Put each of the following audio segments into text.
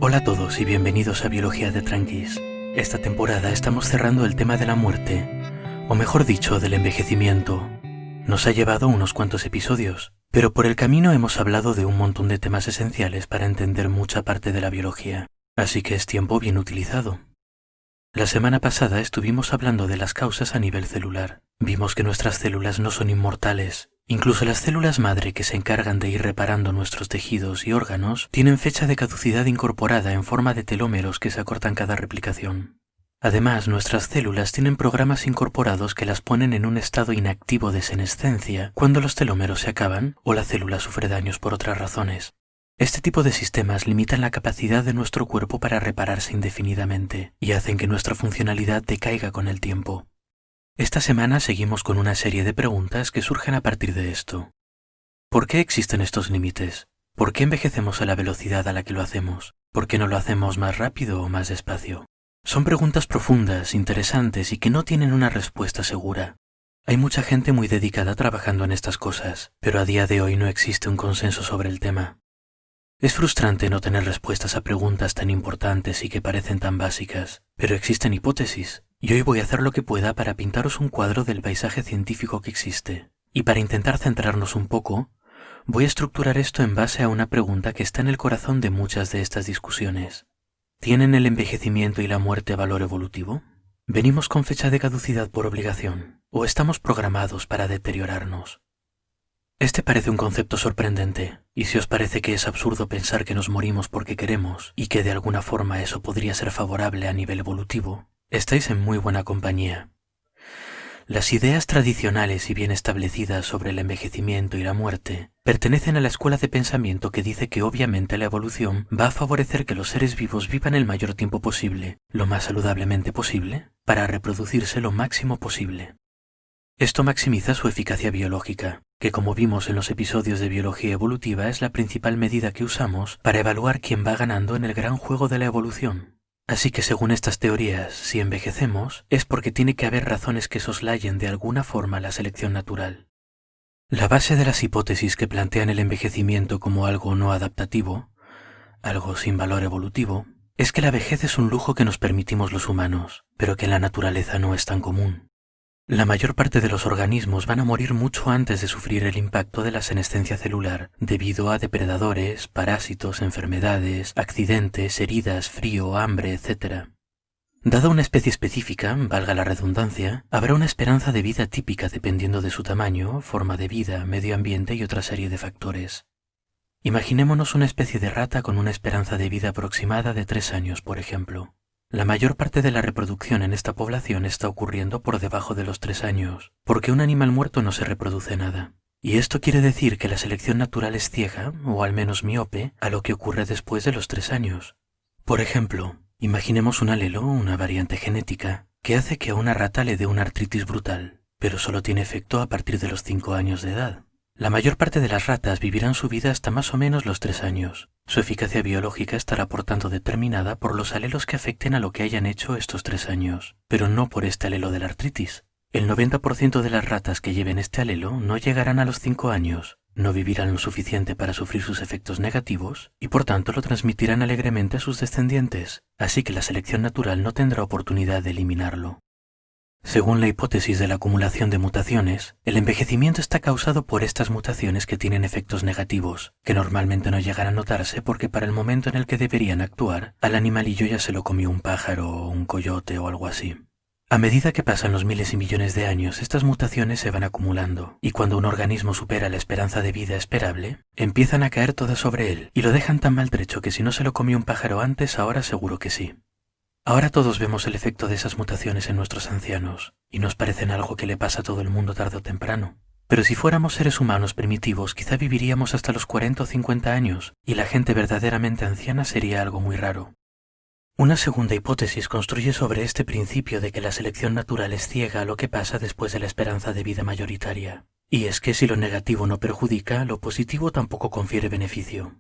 Hola a todos y bienvenidos a Biología de Tranquis. Esta temporada estamos cerrando el tema de la muerte, o mejor dicho, del envejecimiento. Nos ha llevado unos cuantos episodios, pero por el camino hemos hablado de un montón de temas esenciales para entender mucha parte de la biología, así que es tiempo bien utilizado. La semana pasada estuvimos hablando de las causas a nivel celular. Vimos que nuestras células no son inmortales. Incluso las células madre que se encargan de ir reparando nuestros tejidos y órganos tienen fecha de caducidad incorporada en forma de telómeros que se acortan cada replicación. Además, nuestras células tienen programas incorporados que las ponen en un estado inactivo de senescencia cuando los telómeros se acaban o la célula sufre daños por otras razones. Este tipo de sistemas limitan la capacidad de nuestro cuerpo para repararse indefinidamente y hacen que nuestra funcionalidad decaiga con el tiempo. Esta semana seguimos con una serie de preguntas que surgen a partir de esto. ¿Por qué existen estos límites? ¿Por qué envejecemos a la velocidad a la que lo hacemos? ¿Por qué no lo hacemos más rápido o más despacio? Son preguntas profundas, interesantes y que no tienen una respuesta segura. Hay mucha gente muy dedicada trabajando en estas cosas, pero a día de hoy no existe un consenso sobre el tema. Es frustrante no tener respuestas a preguntas tan importantes y que parecen tan básicas, pero existen hipótesis, y hoy voy a hacer lo que pueda para pintaros un cuadro del paisaje científico que existe. Y para intentar centrarnos un poco, voy a estructurar esto en base a una pregunta que está en el corazón de muchas de estas discusiones. ¿Tienen el envejecimiento y la muerte valor evolutivo? ¿Venimos con fecha de caducidad por obligación? ¿O estamos programados para deteriorarnos? Este parece un concepto sorprendente, y si os parece que es absurdo pensar que nos morimos porque queremos, y que de alguna forma eso podría ser favorable a nivel evolutivo, estáis en muy buena compañía. Las ideas tradicionales y bien establecidas sobre el envejecimiento y la muerte pertenecen a la escuela de pensamiento que dice que obviamente la evolución va a favorecer que los seres vivos vivan el mayor tiempo posible, lo más saludablemente posible, para reproducirse lo máximo posible. Esto maximiza su eficacia biológica, que como vimos en los episodios de biología evolutiva es la principal medida que usamos para evaluar quién va ganando en el gran juego de la evolución. Así que según estas teorías, si envejecemos, es porque tiene que haber razones que soslayen de alguna forma la selección natural. La base de las hipótesis que plantean el envejecimiento como algo no adaptativo, algo sin valor evolutivo, es que la vejez es un lujo que nos permitimos los humanos, pero que en la naturaleza no es tan común. La mayor parte de los organismos van a morir mucho antes de sufrir el impacto de la senescencia celular debido a depredadores, parásitos, enfermedades, accidentes, heridas, frío, hambre, etc. Dada una especie específica, valga la redundancia, habrá una esperanza de vida típica dependiendo de su tamaño, forma de vida, medio ambiente y otra serie de factores. Imaginémonos una especie de rata con una esperanza de vida aproximada de 3 años, por ejemplo. La mayor parte de la reproducción en esta población está ocurriendo por debajo de los 3 años, porque un animal muerto no se reproduce nada. Y esto quiere decir que la selección natural es ciega, o al menos miope, a lo que ocurre después de los 3 años. Por ejemplo, imaginemos un alelo, una variante genética, que hace que a una rata le dé una artritis brutal, pero solo tiene efecto a partir de los 5 años de edad. La mayor parte de las ratas vivirán su vida hasta más o menos los 3 años. Su eficacia biológica estará por tanto determinada por los alelos que afecten a lo que hayan hecho estos 3 años, pero no por este alelo de la artritis. El 90% de las ratas que lleven este alelo no llegarán a los 5 años, no vivirán lo suficiente para sufrir sus efectos negativos y por tanto lo transmitirán alegremente a sus descendientes, así que la selección natural no tendrá oportunidad de eliminarlo. Según la hipótesis de la acumulación de mutaciones, el envejecimiento está causado por estas mutaciones que tienen efectos negativos, que normalmente no llegan a notarse porque para el momento en el que deberían actuar, al animalillo ya se lo comió un pájaro o un coyote o algo así. A medida que pasan los miles y millones de años, estas mutaciones se van acumulando, y cuando un organismo supera la esperanza de vida esperable, empiezan a caer todas sobre él, y lo dejan tan maltrecho que si no se lo comió un pájaro antes, ahora seguro que sí. Ahora todos vemos el efecto de esas mutaciones en nuestros ancianos, y nos parecen algo que le pasa a todo el mundo tarde o temprano. Pero si fuéramos seres humanos primitivos, quizá viviríamos hasta los 40 o 50 años, y la gente verdaderamente anciana sería algo muy raro. Una segunda hipótesis construye sobre este principio de que la selección natural es ciega a lo que pasa después de la esperanza de vida mayoritaria. Y es que si lo negativo no perjudica, lo positivo tampoco confiere beneficio.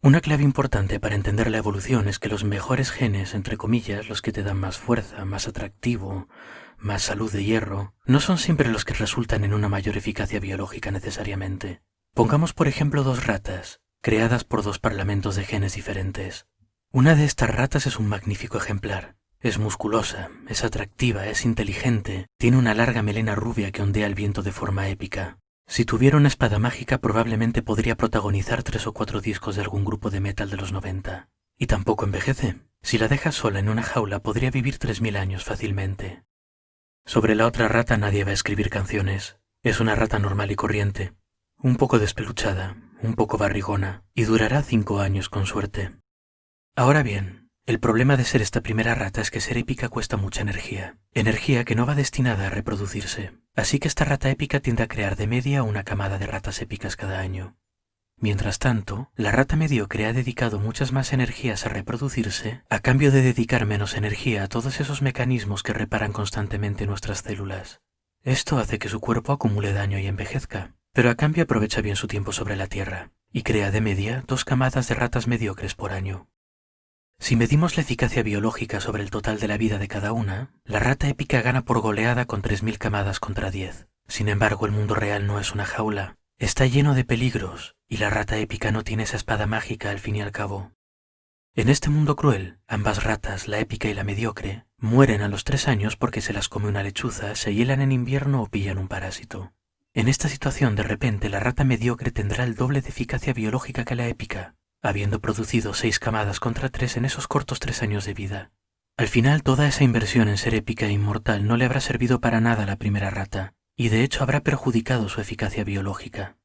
Una clave importante para entender la evolución es que los mejores genes, entre comillas, los que te dan más fuerza, más atractivo, más salud de hierro, no son siempre los que resultan en una mayor eficacia biológica necesariamente. Pongamos por ejemplo 2 ratas, creadas por 2 parlamentos de genes diferentes. Una de estas ratas es un magnífico ejemplar. Es musculosa, es atractiva, es inteligente, tiene una larga melena rubia que ondea el viento de forma épica. Si tuviera una espada mágica probablemente podría protagonizar 3 o 4 discos de algún grupo de metal de los 90. Y tampoco envejece. Si la dejas sola en una jaula podría vivir 3000 años fácilmente. Sobre la otra rata nadie va a escribir canciones. Es una rata normal y corriente. Un poco despeluchada, un poco barrigona, y durará 5 años con suerte. Ahora bien, el problema de ser esta primera rata es que ser épica cuesta mucha energía. Energía que no va destinada a reproducirse. Así que esta rata épica tiende a crear de media una camada de ratas épicas cada año. Mientras tanto, la rata mediocre ha dedicado muchas más energías a reproducirse a cambio de dedicar menos energía a todos esos mecanismos que reparan constantemente nuestras células. Esto hace que su cuerpo acumule daño y envejezca, pero a cambio aprovecha bien su tiempo sobre la Tierra y crea de media 2 camadas de ratas mediocres por año. Si medimos la eficacia biológica sobre el total de la vida de cada una, la rata épica gana por goleada con 3000 camadas contra 10. Sin embargo, el mundo real no es una jaula. Está lleno de peligros, y la rata épica no tiene esa espada mágica al fin y al cabo. En este mundo cruel, ambas ratas, la épica y la mediocre, mueren a los 3 años porque se las come una lechuza, se hielan en invierno o pillan un parásito. En esta situación, de repente, la rata mediocre tendrá el doble de eficacia biológica que la épica, habiendo producido 6 camadas contra 3 en esos cortos 3 años de vida. Al final, toda esa inversión en ser épica e inmortal no le habrá servido para nada a la primera rata, y de hecho habrá perjudicado su eficacia biológica.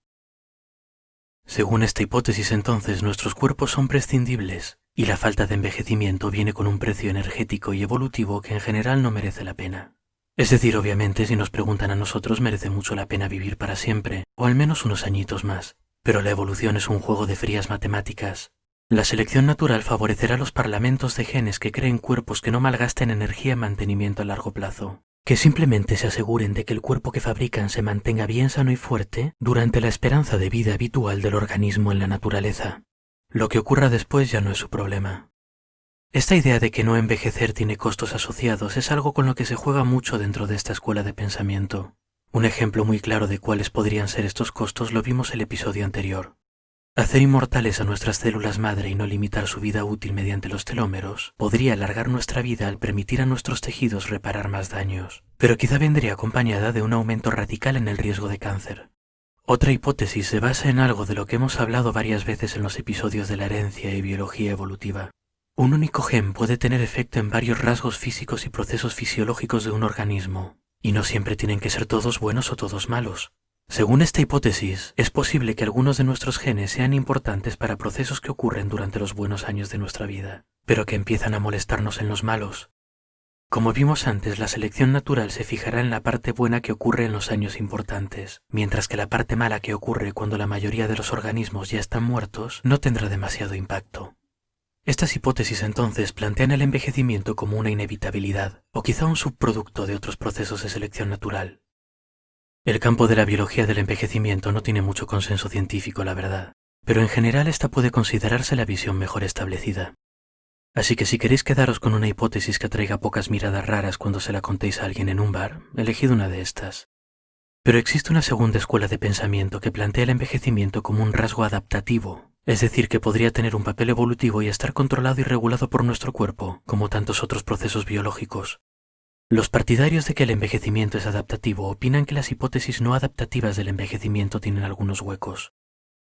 Según esta hipótesis, entonces, nuestros cuerpos son prescindibles, y la falta de envejecimiento viene con un precio energético y evolutivo que en general no merece la pena. Es decir, obviamente, si nos preguntan a nosotros, merece mucho la pena vivir para siempre, o al menos unos añitos más. Pero la evolución es un juego de frías matemáticas. La selección natural favorecerá los parlamentos de genes que creen cuerpos que no malgasten energía en mantenimiento a largo plazo, que simplemente se aseguren de que el cuerpo que fabrican se mantenga bien sano y fuerte durante la esperanza de vida habitual del organismo en la naturaleza. Lo que ocurra después ya no es su problema. Esta idea de que no envejecer tiene costos asociados es algo con lo que se juega mucho dentro de esta escuela de pensamiento. Un ejemplo muy claro de cuáles podrían ser estos costos lo vimos el episodio anterior. Hacer inmortales a nuestras células madre y no limitar su vida útil mediante los telómeros podría alargar nuestra vida al permitir a nuestros tejidos reparar más daños, pero quizá vendría acompañada de un aumento radical en el riesgo de cáncer. Otra hipótesis se basa en algo de lo que hemos hablado varias veces en los episodios de la herencia y biología evolutiva. Un único gen puede tener efecto en varios rasgos físicos y procesos fisiológicos de un organismo. Y no siempre tienen que ser todos buenos o todos malos. Según esta hipótesis, es posible que algunos de nuestros genes sean importantes para procesos que ocurren durante los buenos años de nuestra vida, pero que empiezan a molestarnos en los malos. Como vimos antes, la selección natural se fijará en la parte buena que ocurre en los años importantes, mientras que la parte mala que ocurre cuando la mayoría de los organismos ya están muertos no tendrá demasiado impacto. Estas hipótesis entonces plantean el envejecimiento como una inevitabilidad, o quizá un subproducto de otros procesos de selección natural. El campo de la biología del envejecimiento no tiene mucho consenso científico, la verdad, pero en general esta puede considerarse la visión mejor establecida. Así que si queréis quedaros con una hipótesis que atraiga pocas miradas raras cuando se la contéis a alguien en un bar, elegid una de estas. Pero existe una segunda escuela de pensamiento que plantea el envejecimiento como un rasgo adaptativo, es decir, que podría tener un papel evolutivo y estar controlado y regulado por nuestro cuerpo, como tantos otros procesos biológicos. Los partidarios de que el envejecimiento es adaptativo opinan que las hipótesis no adaptativas del envejecimiento tienen algunos huecos.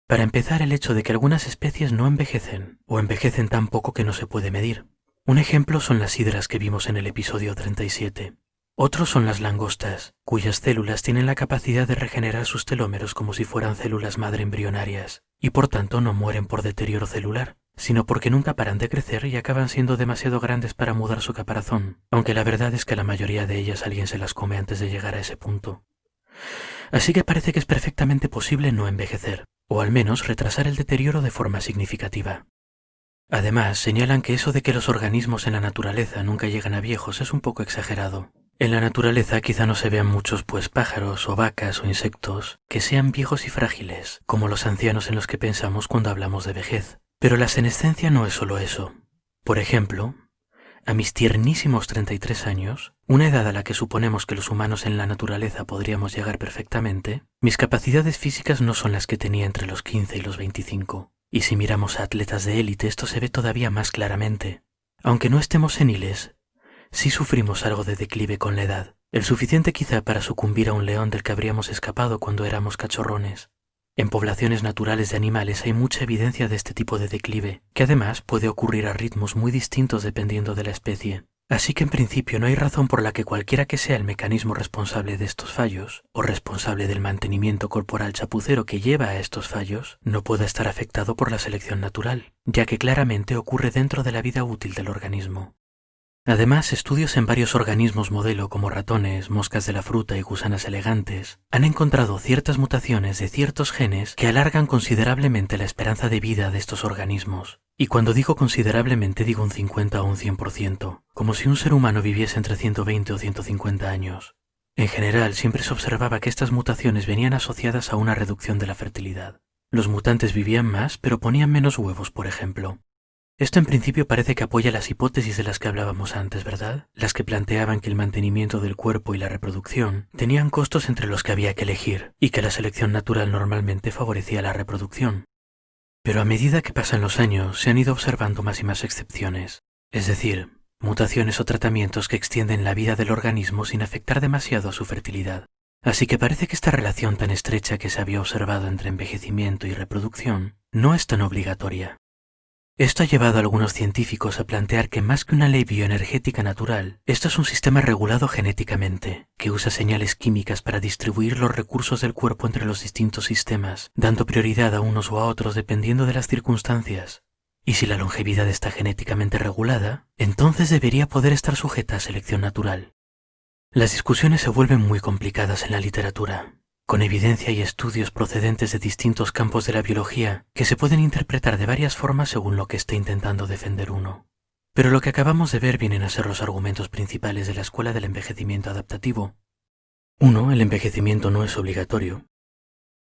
Para empezar, el hecho de que algunas especies no envejecen, o envejecen tan poco que no se puede medir. Un ejemplo son las hidras que vimos en el episodio 37. Otros son las langostas, cuyas células tienen la capacidad de regenerar sus telómeros como si fueran células madre embrionarias, y por tanto no mueren por deterioro celular, sino porque nunca paran de crecer y acaban siendo demasiado grandes para mudar su caparazón, aunque la verdad es que la mayoría de ellas alguien se las come antes de llegar a ese punto. Así que parece que es perfectamente posible no envejecer, o al menos retrasar el deterioro de forma significativa. Además, señalan que eso de que los organismos en la naturaleza nunca llegan a viejos es un poco exagerado. En la naturaleza quizá no se vean muchos pájaros o vacas o insectos que sean viejos y frágiles, como los ancianos en los que pensamos cuando hablamos de vejez. Pero la senescencia no es solo eso. Por ejemplo, a mis tiernísimos 33 años, una edad a la que suponemos que los humanos en la naturaleza podríamos llegar perfectamente, mis capacidades físicas no son las que tenía entre los 15 y los 25. Y si miramos a atletas de élite, esto se ve todavía más claramente. Aunque no estemos seniles, sí sufrimos algo de declive con la edad, el suficiente quizá para sucumbir a un león del que habríamos escapado cuando éramos cachorrones. En poblaciones naturales de animales hay mucha evidencia de este tipo de declive, que además puede ocurrir a ritmos muy distintos dependiendo de la especie. Así que en principio no hay razón por la que cualquiera que sea el mecanismo responsable de estos fallos, o responsable del mantenimiento corporal chapucero que lleva a estos fallos, no pueda estar afectado por la selección natural, ya que claramente ocurre dentro de la vida útil del organismo. Además, estudios en varios organismos modelo como ratones, moscas de la fruta y gusanas elegantes han encontrado ciertas mutaciones de ciertos genes que alargan considerablemente la esperanza de vida de estos organismos. Y cuando digo considerablemente digo un 50 o un 100%, como si un ser humano viviese entre 120 o 150 años. En general, siempre se observaba que estas mutaciones venían asociadas a una reducción de la fertilidad. Los mutantes vivían más, pero ponían menos huevos, por ejemplo. Esto en principio parece que apoya las hipótesis de las que hablábamos antes, ¿verdad? Las que planteaban que el mantenimiento del cuerpo y la reproducción tenían costos entre los que había que elegir, y que la selección natural normalmente favorecía la reproducción. Pero a medida que pasan los años, se han ido observando más y más excepciones, es decir, mutaciones o tratamientos que extienden la vida del organismo sin afectar demasiado a su fertilidad. Así que parece que esta relación tan estrecha que se había observado entre envejecimiento y reproducción no es tan obligatoria. Esto ha llevado a algunos científicos a plantear que más que una ley bioenergética natural, esto es un sistema regulado genéticamente, que usa señales químicas para distribuir los recursos del cuerpo entre los distintos sistemas, dando prioridad a unos o a otros dependiendo de las circunstancias. Y si la longevidad está genéticamente regulada, entonces debería poder estar sujeta a selección natural. Las discusiones se vuelven muy complicadas en la literatura, con evidencia y estudios procedentes de distintos campos de la biología que se pueden interpretar de varias formas según lo que esté intentando defender uno. Pero lo que acabamos de ver vienen a ser los argumentos principales de la escuela del envejecimiento adaptativo. 1. El envejecimiento no es obligatorio.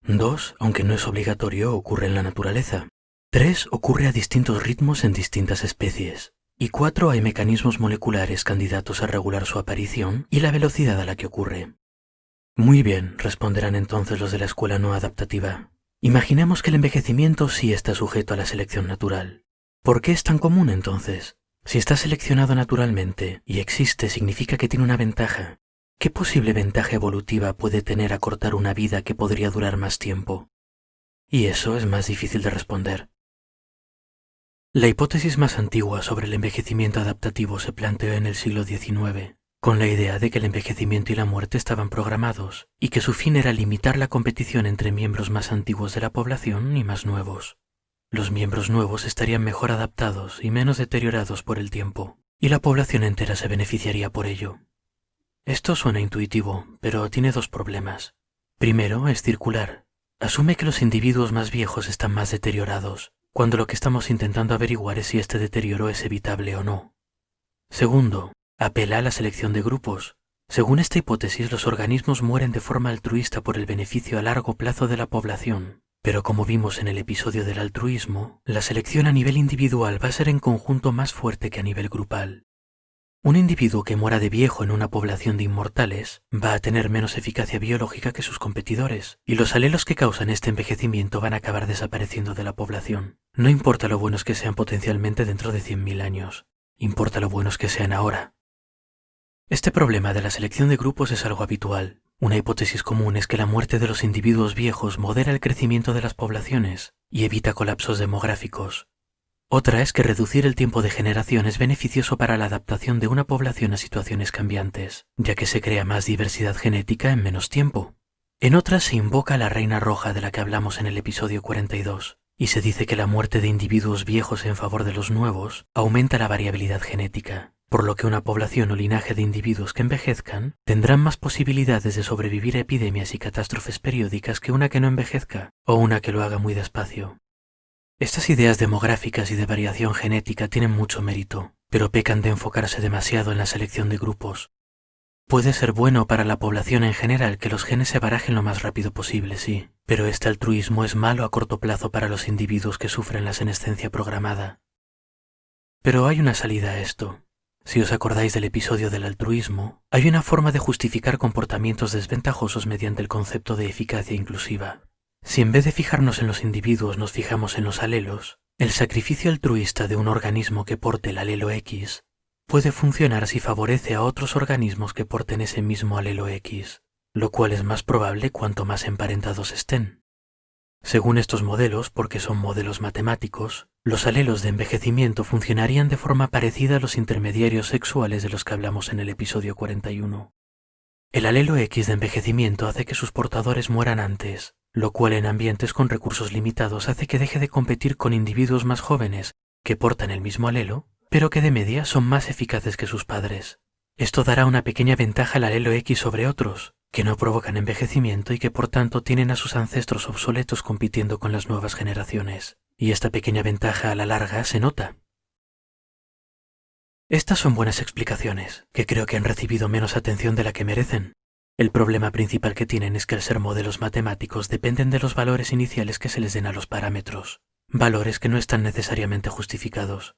2. Aunque no es obligatorio, ocurre en la naturaleza. 3. Ocurre a distintos ritmos en distintas especies. Y 4. Hay mecanismos moleculares candidatos a regular su aparición y la velocidad a la que ocurre. Muy bien, responderán entonces los de la escuela no adaptativa. Imaginemos que el envejecimiento sí está sujeto a la selección natural. ¿Por qué es tan común entonces? Si está seleccionado naturalmente y existe, significa que tiene una ventaja. ¿Qué posible ventaja evolutiva puede tener acortar una vida que podría durar más tiempo? Y eso es más difícil de responder. La hipótesis más antigua sobre el envejecimiento adaptativo se planteó en el siglo XIX. Con la idea de que el envejecimiento y la muerte estaban programados, y que su fin era limitar la competición entre miembros más antiguos de la población y más nuevos. Los miembros nuevos estarían mejor adaptados y menos deteriorados por el tiempo, y la población entera se beneficiaría por ello. Esto suena intuitivo, pero tiene dos problemas. Primero, es circular. Asume que los individuos más viejos están más deteriorados, cuando lo que estamos intentando averiguar es si este deterioro es evitable o no. Segundo, apela a la selección de grupos. Según esta hipótesis, los organismos mueren de forma altruista por el beneficio a largo plazo de la población. Pero como vimos en el episodio del altruismo, la selección a nivel individual va a ser en conjunto más fuerte que a nivel grupal. Un individuo que muera de viejo en una población de inmortales va a tener menos eficacia biológica que sus competidores, y los alelos que causan este envejecimiento van a acabar desapareciendo de la población. No importa lo buenos que sean potencialmente dentro de 100.000 años, importa lo buenos que sean ahora. Este problema de la selección de grupos es algo habitual. Una hipótesis común es que la muerte de los individuos viejos modera el crecimiento de las poblaciones y evita colapsos demográficos. Otra es que reducir el tiempo de generación es beneficioso para la adaptación de una población a situaciones cambiantes, ya que se crea más diversidad genética en menos tiempo. En otras se invoca a la reina roja de la que hablamos en el episodio 42, y se dice que la muerte de individuos viejos en favor de los nuevos aumenta la variabilidad genética, por lo que una población o linaje de individuos que envejezcan tendrán más posibilidades de sobrevivir a epidemias y catástrofes periódicas que una que no envejezca, o una que lo haga muy despacio. Estas ideas demográficas y de variación genética tienen mucho mérito, pero pecan de enfocarse demasiado en la selección de grupos. Puede ser bueno para la población en general que los genes se barajen lo más rápido posible, sí, pero este altruismo es malo a corto plazo para los individuos que sufren la senescencia programada. Pero hay una salida a esto. Si os acordáis del episodio del altruismo, hay una forma de justificar comportamientos desventajosos mediante el concepto de eficacia inclusiva. Si en vez de fijarnos en los individuos nos fijamos en los alelos, el sacrificio altruista de un organismo que porte el alelo X puede funcionar si favorece a otros organismos que porten ese mismo alelo X, lo cual es más probable cuanto más emparentados estén. Según estos modelos, porque son modelos matemáticos, los alelos de envejecimiento funcionarían de forma parecida a los intermediarios sexuales de los que hablamos en el episodio 41. El alelo X de envejecimiento hace que sus portadores mueran antes, lo cual en ambientes con recursos limitados hace que deje de competir con individuos más jóvenes que portan el mismo alelo, pero que de media son más eficaces que sus padres. Esto dará una pequeña ventaja al alelo X sobre otros, que no provocan envejecimiento y que por tanto tienen a sus ancestros obsoletos compitiendo con las nuevas generaciones, y esta pequeña ventaja a la larga se nota. Estas son buenas explicaciones, que creo que han recibido menos atención de la que merecen. El problema principal que tienen es que al ser modelos matemáticos dependen de los valores iniciales que se les den a los parámetros, valores que no están necesariamente justificados.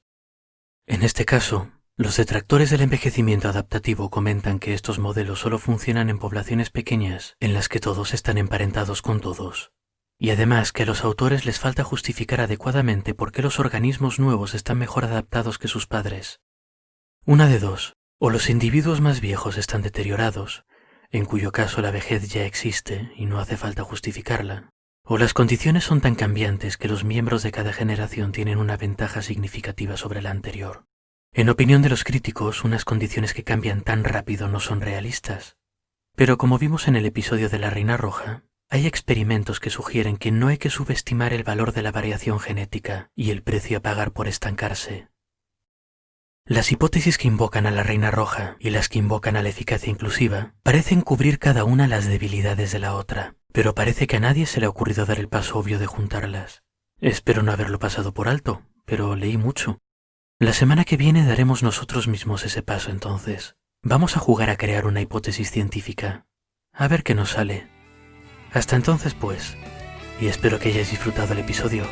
En este caso, los detractores del envejecimiento adaptativo comentan que estos modelos solo funcionan en poblaciones pequeñas en las que todos están emparentados con todos, y además que a los autores les falta justificar adecuadamente por qué los organismos nuevos están mejor adaptados que sus padres. Una de dos, o los individuos más viejos están deteriorados, en cuyo caso la vejez ya existe y no hace falta justificarla, o las condiciones son tan cambiantes que los miembros de cada generación tienen una ventaja significativa sobre la anterior. En opinión de los críticos, unas condiciones que cambian tan rápido no son realistas. Pero como vimos en el episodio de la Reina Roja, hay experimentos que sugieren que no hay que subestimar el valor de la variación genética y el precio a pagar por estancarse. Las hipótesis que invocan a la Reina Roja y las que invocan a la eficacia inclusiva parecen cubrir cada una las debilidades de la otra, pero parece que a nadie se le ha ocurrido dar el paso obvio de juntarlas. Espero no haberlo pasado por alto, pero leí mucho. La semana que viene daremos nosotros mismos ese paso entonces. Vamos a jugar a crear una hipótesis científica. A ver qué nos sale. Hasta entonces pues, y espero que hayáis disfrutado el episodio.